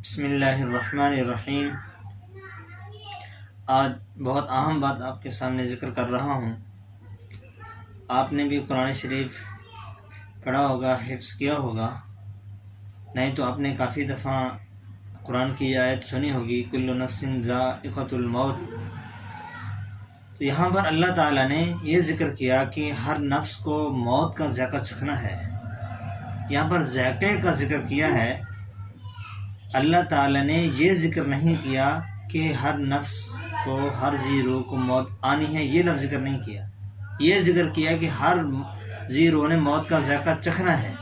بسم اللہ الرحمن الرحیم۔ آج بہت اہم بات آپ کے سامنے ذکر کر رہا ہوں۔ آپ نے بھی قرآن شریف پڑھا ہوگا، حفظ کیا ہوگا، نہیں تو آپ نے کافی دفعہ قرآن کی آیت سنی ہوگی، کل نفس ذائقۃ الموت۔ تو یہاں پر اللہ تعالیٰ نے یہ ذکر کیا کہ ہر نفس کو موت کا ذائقہ چکھنا ہے۔ یہاں پر ذائقے کا ذکر کیا ہے۔ اللہ تعالیٰ نے یہ ذکر نہیں کیا کہ ہر نفس کو، ہر ذی روح کو موت آنی ہے، یہ لفظ ذکر نہیں کیا۔ یہ ذکر کیا کہ ہر ذی روح نے موت کا ذائقہ چکھنا ہے۔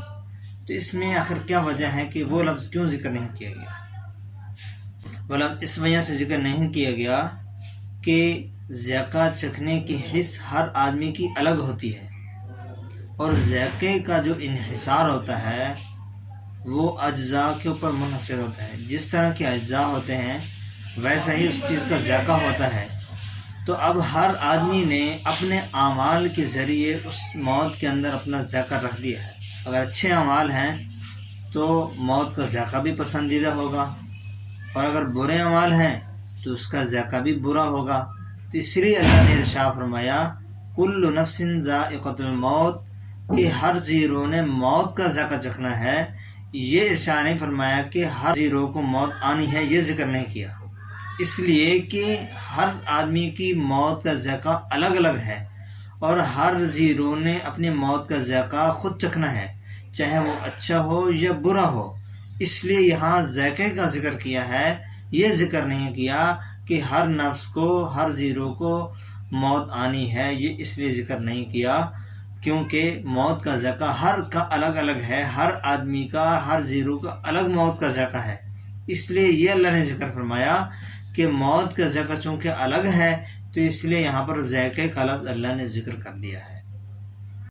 تو اس میں آخر کیا وجہ ہے کہ وہ لفظ کیوں ذکر نہیں کیا گیا؟ وہ لفظ اس وجہ سے ذکر نہیں کیا گیا کہ ذائقہ چکھنے کی حس ہر آدمی کی الگ ہوتی ہے، اور ذائقے کا جو انحصار ہوتا ہے وہ اجزاء کے اوپر منحصر ہوتا ہے۔ جس طرح کے اجزاء ہوتے ہیں ویسا ہی اس چیز کا ذائقہ ہوتا ہے۔ تو اب ہر آدمی نے اپنے اعمال کے ذریعے اس موت کے اندر اپنا ذائقہ رکھ دیا ہے۔ اگر اچھے اعمال ہیں تو موت کا ذائقہ بھی پسندیدہ ہوگا، اور اگر برے اعمال ہیں تو اس کا ذائقہ بھی برا ہوگا۔ تو اس لیے اللہ نے ارشاد فرمایا کل نفس ذائقۃ الموت، کہ ہر ذی روح نے موت کا ذائقہ چکھنا ہے۔ یہ ارشاد نہیں فرمایا کہ ہر ذی روح کو موت آنی ہے، یہ ذکر نہیں کیا، اس لیے کہ ہر آدمی کی موت کا ذائقہ الگ الگ ہے، اور ہر ذی روح نے اپنی موت کا ذائقہ خود چکھنا ہے، چاہے وہ اچھا ہو یا برا ہو۔ اس لیے یہاں ذائقے کا ذکر کیا ہے، یہ ذکر نہیں کیا کہ ہر نفس کو، ہر ذی روح کو موت آنی ہے، یہ اس لیے ذکر نہیں کیا کیونکہ موت کا ذائقہ ہر کا الگ الگ ہے، ہر آدمی کا، ہر ذی روح کا الگ موت کا ذائقہ ہے۔ اس لیے یہ اللہ نے ذکر فرمایا کہ موت کا ذائقہ چونکہ الگ ہے، تو اس لیے یہاں پر ذائقے کا لفظ اللہ نے ذکر کر دیا ہے۔